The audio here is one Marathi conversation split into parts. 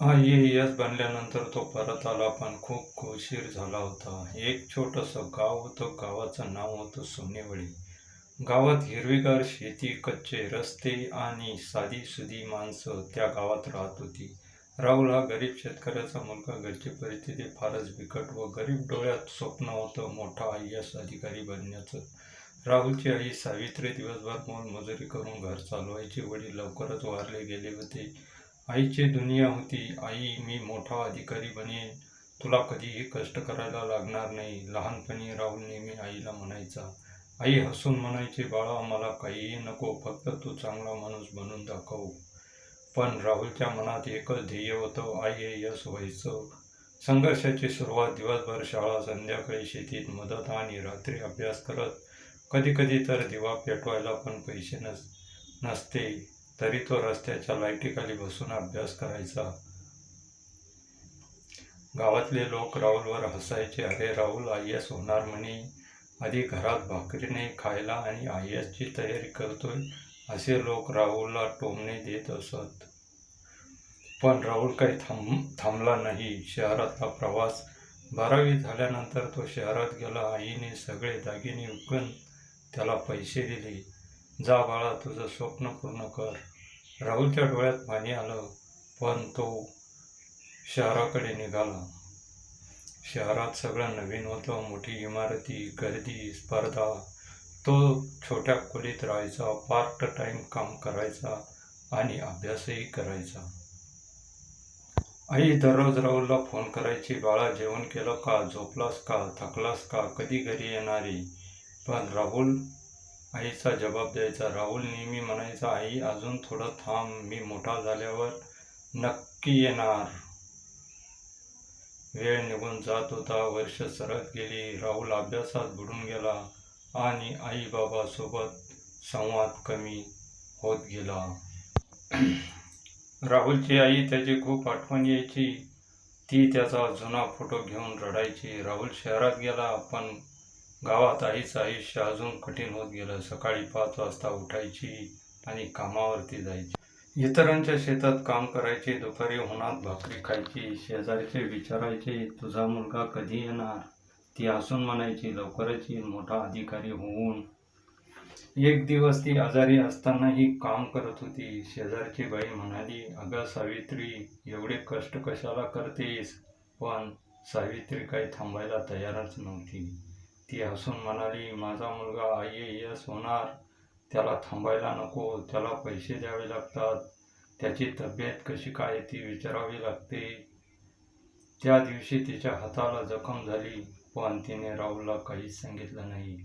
IAS बनल्यानंतर तो परत आला, पण खूप उशीर झाला होता. एक छोटंसं गाव होतं. गावाचं नाव होतं सोनेवळी. गावात हिरवीगार शेती, कच्चे रस्ते आणि साधीसुधी माणसं त्या गावात राहत होती. राहुल हा गरीब शेतकऱ्याचा मुलगा. घरची परिस्थिती फारच बिकट व गरीब डोळ्यात स्वप्न होतं मोठा IAS अधिकारी बनण्याचं. राहुलची आई सावित्री दिवसभर मोलमजुरी करून घर चालवायची. वडील लवकरच वारले गेले होते. आईची दुनिया होती. आई, मी मोठा अधिकारी बनेन, तुला कधीही कष्ट करायला लागणार नाही. लहानपणी राहुल नेहमी आईला म्हणायचा. आई हसून म्हणायची, बाळा, मला काहीही नको, फक्त तू चांगला माणूस बनून दाखव. पण राहुलच्या मनात एकच ध्येय होतं, IAS व्हायचं. संघर्षाची सुरुवात दिवसभर शाळा, संध्याकाळी शेतीत मदत आणि रात्री अभ्यास करत. कधी कधी तर दिवा पेटवायला पण पैसे नसते, तरी तो रस्त्याच्या लाईटीखाली बसून अभ्यास करायचा. गावातले लोक राहुलवर हसायचे. अरे, राहुल IAS होणार म्हणे, आधी घरात भाकरी नाही खायला आणि IAS ची तयारी करतोय, असे लोक राहुलला टोमणे देत असत. पण राहुल काही थांबला नाही. शहरातला प्रवास. 12वी झाल्यानंतर तो शहरात गेला. आईने सगळे दागिने विकून त्याला पैसे दिले. जा बाळा, तुझं स्वप्न पूर्ण कर. राहुलच्या डोळ्यात पाणी आलं, पण तो शहराकडे निघाला. शहरात सगळं नवीन होतं. मोठी इमारती, गर्दी, स्पर्धा. तो छोट्या खोलीत राहायचा, पार्ट टाइम काम करायचा आणि अभ्यासही करायचा. आई दररोज राहुलला फोन करायची, बाळा, जेवण केलं का, झोपलास का, थकलास का, कधी घरी येणारे. पण राहुल आईचा जबाब द्यायचा. राहुल नेहमी म्हणायचा, आई, अजून थोडं थांब, मी मोठा झाल्यावर नक्की येणार. वेळ निघून जात होता. वर्ष सरत गेली. राहुल अभ्यासात बुडून गेला आणि आई बाबा सोबत संवाद कमी होत गेला. राहुलची आई त्याची खूप आठवण यायची. ती त्याचा जुना फोटो घेऊन रडायची. राहुल शहरात गेला, पण गावात आईचं आयुष्य अजून कठीण होत गेलं. सकाळी 5 वाजता उठायची आणि कामावरती जायची. इतरांच्या शेतात काम करायची. दुपारी उन्हात भाकरी खायची. शेजारचे विचारायचे, तुझा मुलगा कधी येणार. ती हसून म्हणायची, लवकरच येईल, मोठा अधिकारी होऊन. एक दिवस ती आजारी असतानाही काम करत होती. शेजारची बाई म्हणाली, अगं सावित्री, एवढे कष्ट कशाला करतेस. पण सावित्री काही थांबायला तयारच नव्हती. ती हसून म्हणाली, माझा मुलगा IAS होणार, त्याला थांबायला नको, त्याला पैसे द्यावे लागतात, त्याची तब्येत कशी काय ती विचारावी लागते. त्या दिवशी तिच्या हाताला जखम झाली, पण तिने राहुलला काहीच सांगितलं नाही.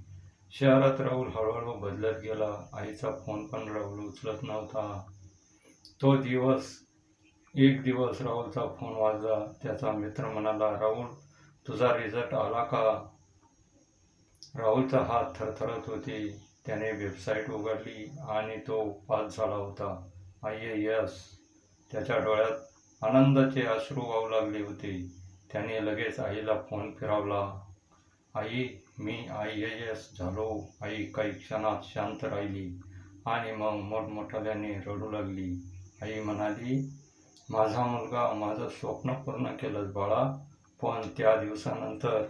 शहरात राहुल हळूहळू बदलत गेला. आईचा फोन पण राहुल उचलत नव्हता. एक दिवस राहुलचा फोन वाजला. त्याचा मित्र म्हणाला, राहुल, तुझा रिझल्ट आला का. राहुलचा हात थरथरत होते. त्याने वेबसाईट उघडली आणि तो पास झाला होता. IAS. त्याच्या डोळ्यात आनंदाचे अश्रू वाहू लागले होते. त्याने लगेच आईला फोन फिरवला. आई, मी IAS झालो. आई काही क्षणात शांत राहिली आणि मग मोठमोठ्याने रडू लागली. आई म्हणाली, माझा मुलगा, माझं स्वप्न पूर्ण केलंस बाळा. पण त्या दिवसानंतर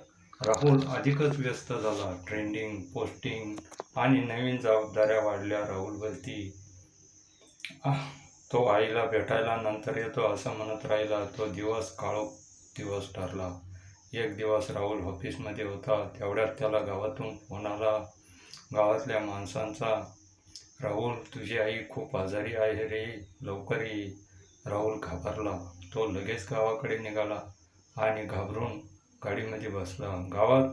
राहुल अधिकच व्यस्त झाला. ट्रेंडिंग, पोस्टिंग आणि नवीन जबाबदाऱ्या वाढल्या राहुलवरती. तो आईला भेटायला नंतर येतो असं म्हणत राहिला. तो दिवस काळोख दिवस ठरला. एक दिवस राहुल ऑफिसमध्ये होता. तेवढ्यात त्याला गावातून फोन आला. गावातल्या माणसांचा, राहुल, तुझी आई खूप आजारी आहे रे, लवकर ये. राहुल घाबरला. तो लगेच गावाकडे निघाला आणि घाबरून गाडीमध्ये बसला. गावात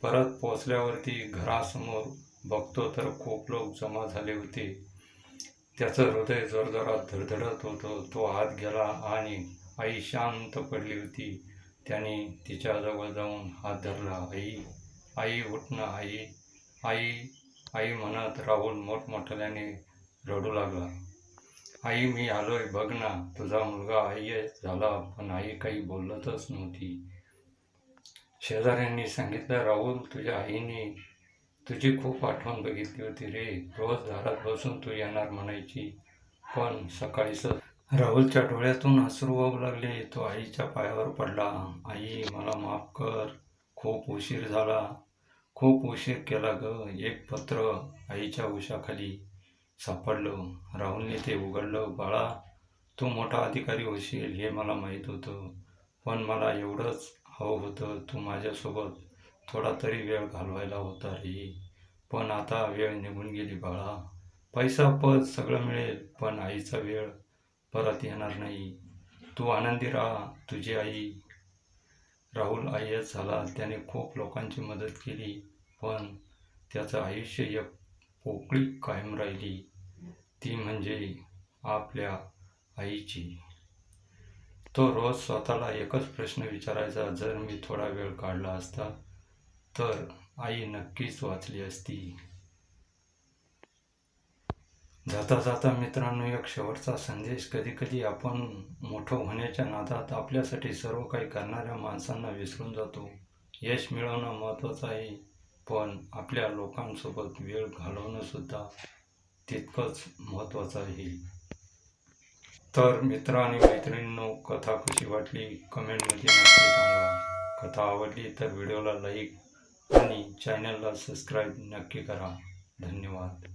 परत पोचल्यावरती घरासमोर बघतो तर खूप लोक जमा झाले होते. त्याचं हृदय जोरजोरात धडधडत होतं. तो आत गेला आणि आई शांत पडली होती. त्याने तिच्याजवळ जाऊन हात धरला. आई, आई, उठ ना, आई, आई, आई म्हणत राहुल मोठमोठ्याने रडू लागला. आई, मी आलोय, बघ ना, तुझा मुलगा IAS झाला. पण आई काही बोलतच नव्हती. शेजाऱ्यांनी सांगितलं, राहुल, तुझ्या आईने तुझी खूप आठवण बघितली होती रे. रोज दारात बसून तू येणार म्हणायची, पण राहुलच्या डोळ्यातून अश्रू वाहू लागले. तो आईच्या पायावर पडला. आई, मला माफ कर. खूप उशीर झाला. खूप उशीर केला ग. एक पत्र आईच्या उशाखाली सापडलं. राहुलने ते उघडलं. बाळा, तू मोठा अधिकारी होशील हे मला माहीत होतं. पण मला एवढंच हवं होतं, तू माझ्यासोबत थोडा तरी वेळ घालवायला होता रे. पण आता वेळ निघून गेली बाळा. पैसा, पद सगळं मिळेल, पण आईचा वेळ परत येणार नाही. तू आनंदी राहा. तुझी आई. राहुल आय-ए-एस झाला. त्याने खूप लोकांची मदत केली, पण त्याचं आयुष्य एक पोकळी कायम राहिली. ती म्हणजे आपल्या आईची. तो रोज स्वतःला एकच प्रश्न विचारायचा, जर मी थोडा वेळ काढला असता तर आई नक्कीच वाचली असती. जाता जाता मित्रांनो, एक शेवटचा संदेश. कधी कधी आपण मोठं होण्याच्या नादात आपल्यासाठी सर्व काही करणाऱ्या माणसांना विसरून जातो. यश मिळवणं महत्त्वाचं आहे, पण आपल्या लोकांसोबत वेळ घालवणं सुद्धा तितकंच महत्त्वाचं आहे. तर मित्र आणि मैत्रिणींनो, कथा कशी वाटली कमेंटमध्ये नक्की सांगा. कथा आवडली तर व्हिडिओला लाईक आणि चॅनलला सबस्क्राईब नक्की करा. धन्यवाद.